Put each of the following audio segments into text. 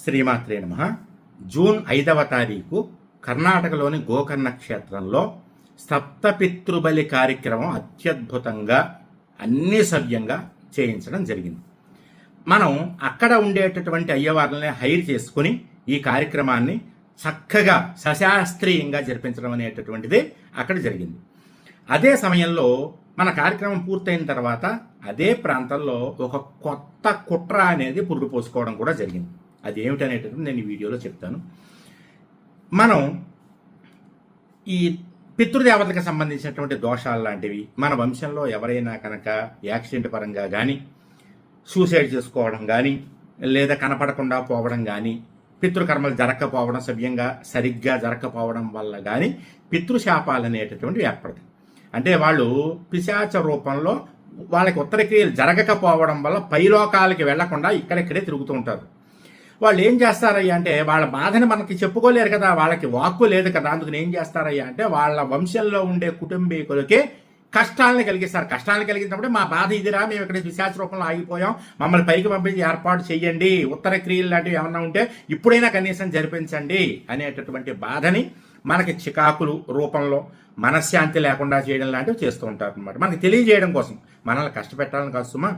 శ్రీమాత్రే నమః. జూన్ 5వ తారీఖు కర్ణాటకలోని గోకర్ణ క్షేత్రంలో సప్తపితృబలి కార్యక్రమం అత్యద్భుతంగా అన్ని సవ్యంగా చేయించడం జరిగింది. మనం అక్కడ ఉండేటటువంటి అయ్యవార్లని హైర్ చేసుకుని ఈ కార్యక్రమాన్ని చక్కగా సశాస్త్రీయంగా జరిపించడం అనేటటువంటిది అక్కడ జరిగింది. అదే సమయంలో మన కార్యక్రమం పూర్తయిన తర్వాత అదే ప్రాంతంలో ఒక కొత్త కుట్ర అనేది పురుడు పోసుకోవడం కూడా జరిగింది. అది ఏమిటనేటటువంటి నేను ఈ వీడియోలో చెప్తాను. మనం ఈ పితృదేవతలకు సంబంధించినటువంటి దోషాలు లాంటివి మన వంశంలో ఎవరైనా కనుక యాక్సిడెంట్ పరంగా కానీ, సూసైడ్ చేసుకోవడం కానీ, లేదా కనపడకుండా పోవడం కానీ, పితృకర్మలు జరగకపోవడం, సవ్యంగా సరిగ్గా జరగకపోవడం వల్ల కానీ పితృశాపాలు అనేటటువంటివి ఏర్పడతాయి. అంటే వాళ్ళు పిశాచ రూపంలో వాళ్ళకి ఉత్తర క్రియలు జరగకపోవడం వల్ల పైలోకాలకి వెళ్లకుండా ఇక్కడెక్కడే తిరుగుతూ ఉంటారు. వాళ్ళు ఏం చేస్తారయ్యా అంటే వాళ్ళ బాధని మనకి చెప్పుకోలేరు కదా, వాళ్ళకి వాక్కు లేదు కదా, అందుకని ఏం చేస్తారయ్యా అంటే వాళ్ళ వంశంలో ఉండే కుటుంబీకులకి కష్టాలను కలిగిస్తారు. కష్టాలను కలిగినప్పుడు మా బాధ ఇదిరా, మేము ఇక్కడ పిశాచ రూపంలో ఆగిపోయాం, మమ్మల్ని పైకి పంపించి ఏర్పాటు చేయండి, ఉత్తర క్రియలు లాంటివి ఏమన్నా ఉంటే ఇప్పుడైనా కనీసం జరిపించండి అనేటటువంటి బాధని మనకి చికాకులు రూపంలో మనశ్శాంతి లేకుండా చేయడం లాంటివి చేస్తూ ఉంటారు అనమాట. మనకి తెలియజేయడం కోసం, మనల్ని కష్టపెట్టాలని కాదు సుమా.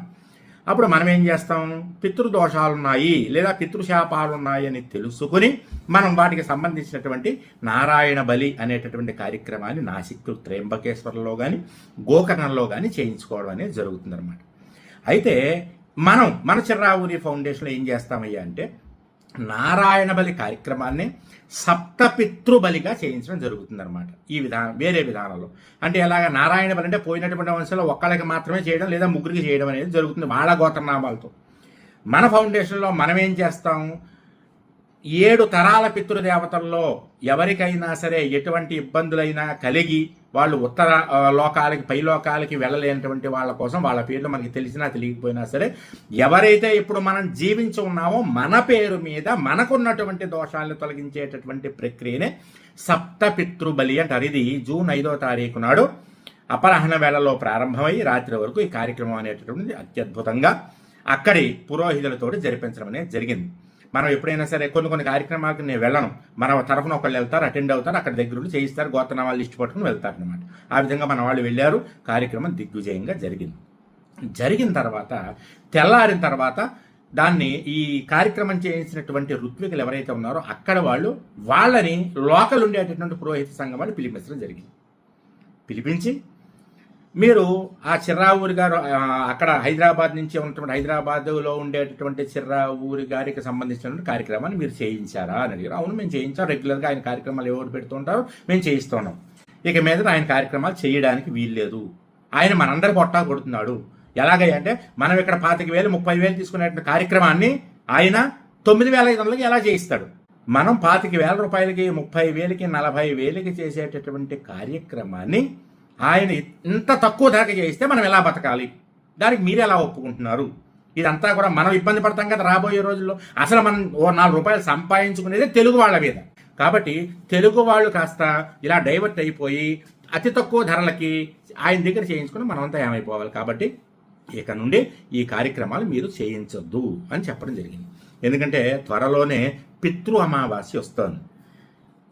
అప్పుడు మనం ఏం చేస్తాం, పితృదోషాలున్నాయి లేదా పితృశాపాలు ఉన్నాయి అని తెలుసుకుని మనం వాటికి సంబంధించినటువంటి నారాయణ బలి అనేటటువంటి కార్యక్రమాన్ని నాసిక్ త్రయంబకేశ్వరంలో కానీ గోకర్ణంలో కానీ చేయించుకోవడం అనేది జరుగుతుందన్నమాట. అయితే మనం మన చిర్రావూరి ఫౌండేషన్లో ఏం చేస్తామయ్యా అంటే నారాయణ బలి కార్యక్రమాన్ని సప్తపితృబలిగా చేయించడం జరుగుతుందన్నమాట. ఈ విధానం వేరే విధానంలో అంటే ఎలాగ నారాయణ బలి అంటే పోయినటువంటి వంశంలో ఒక్కళ్ళకి మాత్రమే చేయడం లేదా ముగ్గురికి చేయడం అనేది జరుగుతుంది వాళ్ళ గోత్రనామాలతో. మన ఫౌండేషన్లో మనం ఏం చేస్తాం, 7 తరాల పితృదేవతల్లో ఎవరికైనా సరే ఎటువంటి ఇబ్బందులైనా కలిగి వాళ్ళు ఉత్తర లోకాలకి పై లోకాలకి వెళ్ళలేనటువంటి వాళ్ళ కోసం వాళ్ళ పేర్లు మనకి తెలిసినా తెలియకపోయినా సరే ఎవరైతే ఇప్పుడు మనం జీవించి ఉన్నామో మన పేరు మీద మనకున్నటువంటి దోషాలను తొలగించేటటువంటి ప్రక్రియనే సప్తపితృబలి అంటారు. ఇది జూన్ 5వ తారీఖు నాడు అపరాహ్న వేళలో ప్రారంభమై రాత్రి వరకు ఈ కార్యక్రమం అనేటటువంటిది అత్యద్భుతంగా అక్కడి పురోహితులతోటి జరిపించడం అనేది జరిగింది. మనం ఎప్పుడైనా సరే కొన్ని కార్యక్రమాలకు నేను వెళ్ళను, మన తరఫున ఒకళ్ళు వెళ్తారు, అటెండ్ అవుతారు, అక్కడ దగ్గరుండి చేయిస్తారు, గోత్రనామాలు లిస్ట్ పట్టుకుని వెళ్తారు అనమాట. ఆ విధంగా మన వాళ్ళు వెళ్ళారు, కార్యక్రమం దిగ్విజయంగా జరిగింది. జరిగిన తర్వాత తెల్లారిన తర్వాత దాన్ని ఈ కార్యక్రమం చేయించినటువంటి ఋత్వికులు ఎవరైతే ఉన్నారో అక్కడ వాళ్ళని లోకల్ ఉండేటటువంటి పురోహిత సంఘం వాళ్ళు పిలిపించడం జరిగింది. పిలిపించి మీరు ఆ చిర్రావూరి గారు అక్కడ హైదరాబాద్ నుంచి ఉన్నటువంటి హైదరాబాద్లో ఉండేటటువంటి చిర్రావూరి గారికి సంబంధించినటువంటి కార్యక్రమాన్ని మీరు చేయించారా అని అడిగారు. అవును, మేము చేయించాం, రెగ్యులర్గా ఆయన కార్యక్రమాలు ఎవరు పెడుతూ ఉంటారో మేము చేయిస్తున్నాం. ఇక మీద ఆయన కార్యక్రమాలు చేయడానికి వీల్లేదు, ఆయన మనందరి పొట్టా కొడుతున్నాడు. ఎలాగంటే మనం ఇక్కడ 25,000 30,000 తీసుకునేటువంటి కార్యక్రమాన్ని ఆయన 9,500కి ఎలా చేయిస్తాడు? మనం 25,000 రూపాయలకి 30,000కి 40,000కి చేసేటటువంటి కార్యక్రమాన్ని ఆయన ఇంత తక్కువ ధరకి చేయిస్తే మనం ఎలా బతకాలి? దానికి మీరు ఎలా ఒప్పుకుంటున్నారు? ఇదంతా కూడా మనం ఇబ్బంది పడతాం కదా రాబోయే రోజుల్లో. అసలు మనం 4 రూపాయలు సంపాదించుకునేదే తెలుగు వాళ్ళ మీద. కాబట్టి తెలుగు వాళ్ళు కాస్త ఇలా డైవర్ట్ అయిపోయి అతి తక్కువ ధరలకి ఆయన దగ్గర చేయించుకుని మనమంతా ఏమైపోవాలి. కాబట్టి ఇక నుండి ఈ కార్యక్రమాలు మీరు చేయించొద్దు అని చెప్పడం జరిగింది. ఎందుకంటే త్వరలోనే పితృ అమావాస్య వస్తుంది.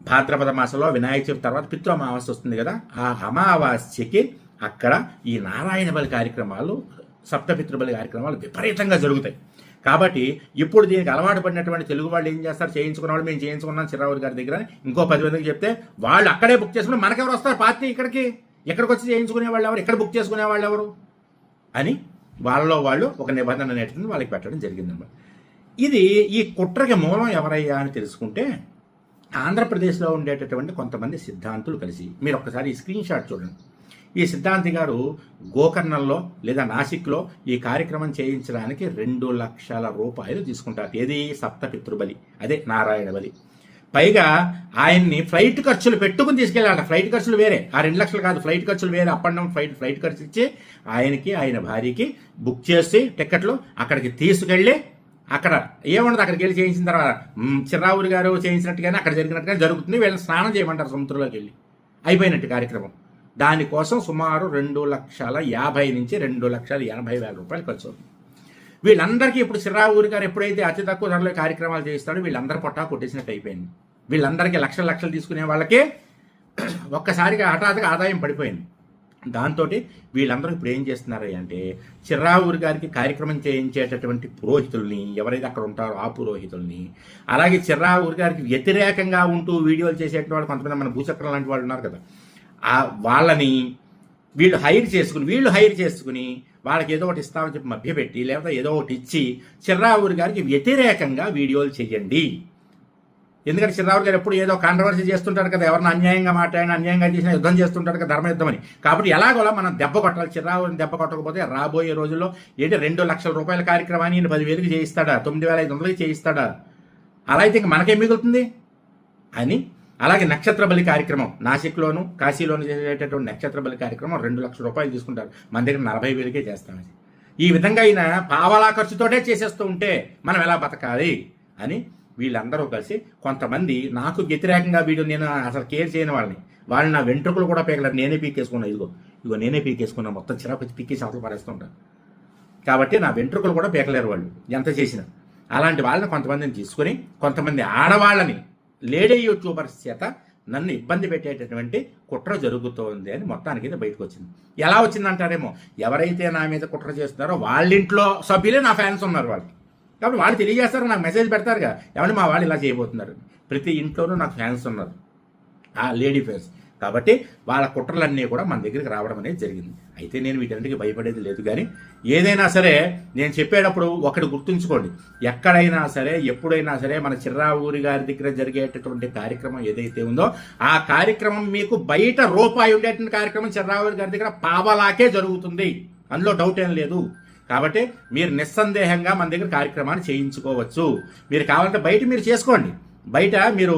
భాద్రపద మాసంలో వినాయక చవితి తర్వాత పితృ అమావాస్య వస్తుంది కదా, ఆ అమావాస్యకి అక్కడ ఈ నారాయణ బలి కార్యక్రమాలు సప్తపితృబలి కార్యక్రమాలు విపరీతంగా జరుగుతాయి. కాబట్టి ఇప్పుడు దీనికి అలవాటు పడినటువంటి తెలుగు వాళ్ళు ఏం చేస్తారు, చేయించుకున్న వాళ్ళు మేము చేయించుకున్నాం చిర్రావూరి గారి దగ్గర ఇంకో 10 మందికి చెప్తే వాళ్ళు అక్కడే బుక్ చేసుకుని మనకెవరు వస్తారు పార్టీ ఇక్కడికి వచ్చి చేయించుకునే వాళ్ళు ఎవరు, ఇక్కడ బుక్ చేసుకునే వాళ్ళు ఎవరు అని వాళ్ళలో వాళ్ళు ఒక నిబంధన అనేటువంటి వాళ్ళకి పెట్టడం జరిగిందన్నమాట. ఇది ఈ కుట్రకి మూలం ఎవరయ్యా అని తెలుసుకుంటే ఆంధ్రప్రదేశ్లో ఉండేటటువంటి కొంతమంది సిద్ధాంతులు కలిసి, మీరు ఒక్కసారి ఈ స్క్రీన్ షాట్ చూడండి. ఈ సిద్ధాంతి గారు గోకర్ణంలో లేదా నాసిక్లో ఈ కార్యక్రమం చేయించడానికి 2 లక్షల రూపాయలు తీసుకుంటారు. ఏది సప్తపితృబలి, అదే నారాయణ బలి. పైగా ఆయన్ని ఫ్లైట్ ఖర్చులు పెట్టుకుని తీసుకెళ్ళాలి. ఫ్లైట్ ఖర్చులు వేరే, ఆ 2 లక్షలు కాదు, ఫ్లైట్ ఖర్చులు వేరే, అప్ అండ్ డౌన్ ఫ్లైట్ ఖర్చు ఇచ్చి ఆయనకి ఆయన భార్యకి బుక్ చేసి టికెట్లు అక్కడికి తీసుకెళ్ళి అక్కడ ఏముండదు, అక్కడికి వెళ్ళి చేయించిన తర్వాత చిర్రావూరి గారు చేయించినట్టుగానే అక్కడ జరిగినట్టుగా జరుగుతుంది. వీళ్ళని స్నానం చేయమంటారు సముద్రంలోకి వెళ్ళి, అయిపోయినట్టు కార్యక్రమం. దానికోసం సుమారు 2,50,000 నుంచి 2,80,000 రూపాయలు ఖర్చు అవుతుంది. వీళ్ళందరికీ ఇప్పుడు చిర్రావూరి గారు ఎప్పుడైతే అతి తక్కువ ధరలో కార్యక్రమాలు చేయిస్తాడో వీళ్ళందరూ పొట్టా కొట్టేసినట్టు అయిపోయింది. వీళ్ళందరికీ లక్షలు లక్షలు తీసుకునే వాళ్ళకి ఒక్కసారిగా హఠాత్తుగా ఆదాయం పడిపోయింది. దాంతో వీళ్ళందరూ ఇప్పుడు ఏం చేస్తున్నారు అంటే చిర్రావూరి గారికి కార్యక్రమం చేయించేటటువంటి పురోహితుల్ని, ఎవరైతే అక్కడ ఉంటారో ఆ పురోహితుల్ని, అలాగే చిర్రావూరి గారికి వ్యతిరేకంగా ఉంటూ వీడియోలు చేసేటువంటి వాళ్ళు కొంతమంది మన భూచక్రం లాంటి వాళ్ళు ఉన్నారు కదా, వాళ్ళని వీళ్ళు హైర్ చేసుకుని వాళ్ళకి ఏదో ఒకటి ఇస్తామని చెప్పి మభ్యపెట్టి లేకపోతే ఏదో ఒకటి ఇచ్చి చిర్రావూరి గారికి వ్యతిరేకంగా వీడియోలు చేయండి. ఎందుకంటే చిర్రావూరి గారు ఎప్పుడు ఏదో కాంట్రవర్సీ చేస్తుంటారు కదా, ఎవరిని అన్యాయంగా మాట్లాడినా అన్యాయంగా చేసినా యుద్ధం చేస్తుంటారు కదా, ధర్మయుద్ధం అని. కాబట్టి ఎలాగోలా మనం దెబ్బ కొట్టాలి. చిర్రావూరిని దెబ్బ కొట్టకపోతే రాబోయే రోజుల్లో 2 లక్షల రూపాయల కార్యక్రమాన్ని 10,000కి చేయిస్తాడా, 9,500కి చేయిస్తాడా, అలా అయితే ఇంక మనకేం మిగులుతుంది అని. అలాగే నక్షత్ర బలి కార్యక్రమం నాసిక్లోను కాశీలోను చేసేటటువంటి నక్షత్ర బలి కార్యక్రమం 2 లక్షల రూపాయలు తీసుకుంటారు, మన దగ్గర 40,000కే చేస్తామని. ఈ విధంగా అయినా పావలా ఖర్చుతోటే చేసేస్తూ ఉంటే మనం ఎలా బతకాలి అని వీళ్ళందరూ కలిసి కొంతమంది నాకు వ్యతిరేకంగా వీడియో, నేను అసలు కేర్ చేయని వాళ్ళని నా వెంట్రుకలు కూడా పీకలేరు, నేనే పీకేసుకున్నా. ఇదిగో నేనే పీకేసుకున్నా, మొత్తం చిరాకు పీకేసి అవతలు పడేస్తుంటాను. కాబట్టి నా వెంట్రుకలు కూడా పీకలేరు వాళ్ళు ఎంత చేసినా. అలాంటి వాళ్ళని కొంతమందిని తీసుకుని కొంతమంది ఆడవాళ్ళని లేడీ యూట్యూబర్స్ చేత నన్ను ఇబ్బంది పెట్టేటటువంటి కుట్ర జరుగుతోంది అని మొత్తానికి అయితే బయటకు వచ్చింది. ఎలా వచ్చిందంటారేమో, ఎవరైతే నా మీద కుట్ర చేస్తున్నారో వాళ్ళింట్లో సభ్యులే నా ఫ్యాన్స్ ఉన్నారు వాళ్ళకి. కాబట్టి వాళ్ళు తెలియజేస్తారు, నాకు మెసేజ్ పెడతారుగా, ఏమంటే మా వాళ్ళు ఇలా చేయబోతున్నారు. ప్రతి ఇంట్లోనూ నాకు ఫ్యాన్స్ ఉన్నారు, ఆ లేడీ ఫ్యాన్స్. కాబట్టి వాళ్ళ కుట్రలన్నీ కూడా మన దగ్గరికి రావడం అనేది జరిగింది. అయితే నేను వీటన్నిటికీ భయపడేది లేదు. కానీ ఏదైనా సరే నేను చెప్పేటప్పుడు ఒకటి గుర్తుంచుకోండి, ఎక్కడైనా సరే ఎప్పుడైనా సరే మన చిర్రావూరి గారి దగ్గర జరిగేటటువంటి కార్యక్రమం ఏదైతే ఉందో ఆ కార్యక్రమం మీకు బయట రూపాయి ఉండేటువంటి కార్యక్రమం చిర్రావూరి గారి దగ్గర పావలాకే జరుగుతుంది, అందులో డౌట్ ఏం లేదు. కాబట్టి మీరు నిస్సందేహంగా మన దగ్గర కార్యక్రమాన్ని చేయించుకోవచ్చు. మీరు కావాలంటే బయట మీరు చేసుకోండి, బయట మీరు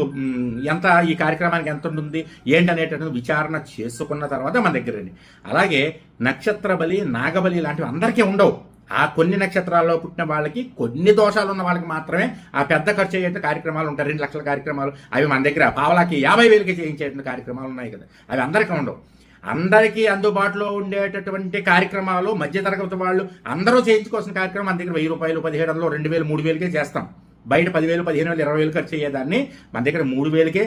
ఎంత ఈ కార్యక్రమానికి ఎంత ఉంటుంది ఏంటనేటటువంటి విచారణ చేసుకున్న తర్వాత మన దగ్గర రండి. అలాగే నక్షత్ర బలి, నాగబలి లాంటివి అందరికీ ఉండవు. ఆ కొన్ని నక్షత్రాల్లో పుట్టిన వాళ్ళకి, కొన్ని దోషాలు ఉన్న వాళ్ళకి మాత్రమే ఆ పెద్ద ఖర్చు అయ్యేట కార్యక్రమాలు ఉంటాయి. 2 లక్షల కార్యక్రమాలు అవి మన దగ్గర పావలాకి 50,000కి చేయించేటువంటి కార్యక్రమాలు ఉన్నాయి కదా, అవి అందరికీ ఉండవు. అందరికీ అందుబాటులో ఉండేటటువంటి కార్యక్రమాలు మధ్యతరగతి వాళ్ళు అందరూ చేయించుకోవాల్సిన కార్యక్రమం మన దగ్గర 1,000 రూపాయలు, 1,700, 2,000, 3,000కే చేస్తాం. బయట 10,000, 15,000, 20,000 ఖర్చు అయ్యేదాన్ని మన దగ్గర 3,000కే,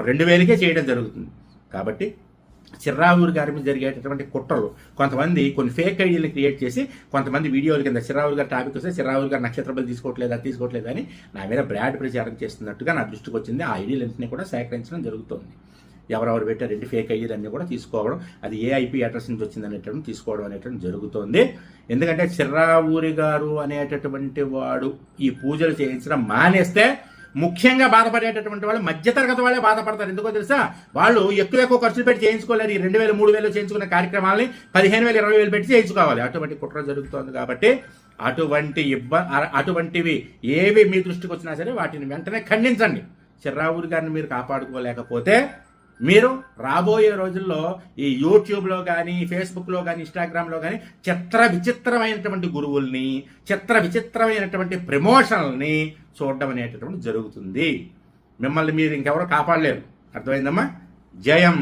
2,000కే చేయడం జరుగుతుంది. కాబట్టి చిర్రావూరి గారి మీద జరిగేటటువంటి కుట్రలు కొంతమంది కొన్ని ఫేక్ ఐడీలు క్రియేట్ చేసి కొంతమంది వీడియోల కింద చిర్రావూరి గారి టాపిక్ వస్తే చిర్రావూరి గారు నక్షత్ర బలి తీసుకోవట్లేదు అని నా మీద బ్రాడ్ ప్రచారం చేస్తున్నట్టుగా నా దృష్టికి వచ్చింది. ఆ ఐడీలన్నింటినీ కూడా సేకరించడం జరుగుతుంది. ఎవరెవరు పెట్టారు 2 ఫేక్ ఐడీలు అన్నీ కూడా తీసుకోవడం, అది ఏ ఐపీ అడ్రస్ నుంచి వచ్చింది అనేటువంటి తీసుకోవడం అనేటువంటి జరుగుతుంది. ఎందుకంటే చిర్రావూరి గారు అనేటటువంటి వాడు ఈ పూజలు చేయించడం మానేస్తే ముఖ్యంగా బాధపడేటటువంటి వాళ్ళు మధ్యతరగతి వాళ్ళే బాధపడతారు. ఎందుకో తెలుసా, వాళ్ళు ఎక్కువ ఖర్చులు పెట్టి చేయించుకోలేరు. ఈ 2,000, 3,000 చేయించుకునే కార్యక్రమాలని 15,000, 20,000 పెట్టి చేయించుకోవాలి. అటువంటి కుట్ర జరుగుతోంది. కాబట్టి అటువంటివి ఏవి మీ దృష్టికి వచ్చినా సరే వాటిని వెంటనే ఖండించండి. చిర్రావూరి గారిని మీరు కాపాడుకోలేకపోతే మీరు రాబోయే రోజుల్లో ఈ యూట్యూబ్లో కానీ, ఫేస్బుక్లో కానీ, ఇన్స్టాగ్రామ్లో కానీ విచిత్రమైనటువంటి గురువుల్ని, విచిత్రమైనటువంటి ప్రమోషన్లని చూడడం అనేటటువంటి జరుగుతుంది. మిమ్మల్ని మీరు ఇంకెవరో కాపాడలేరు. అర్థమైందమ్మా? జయం.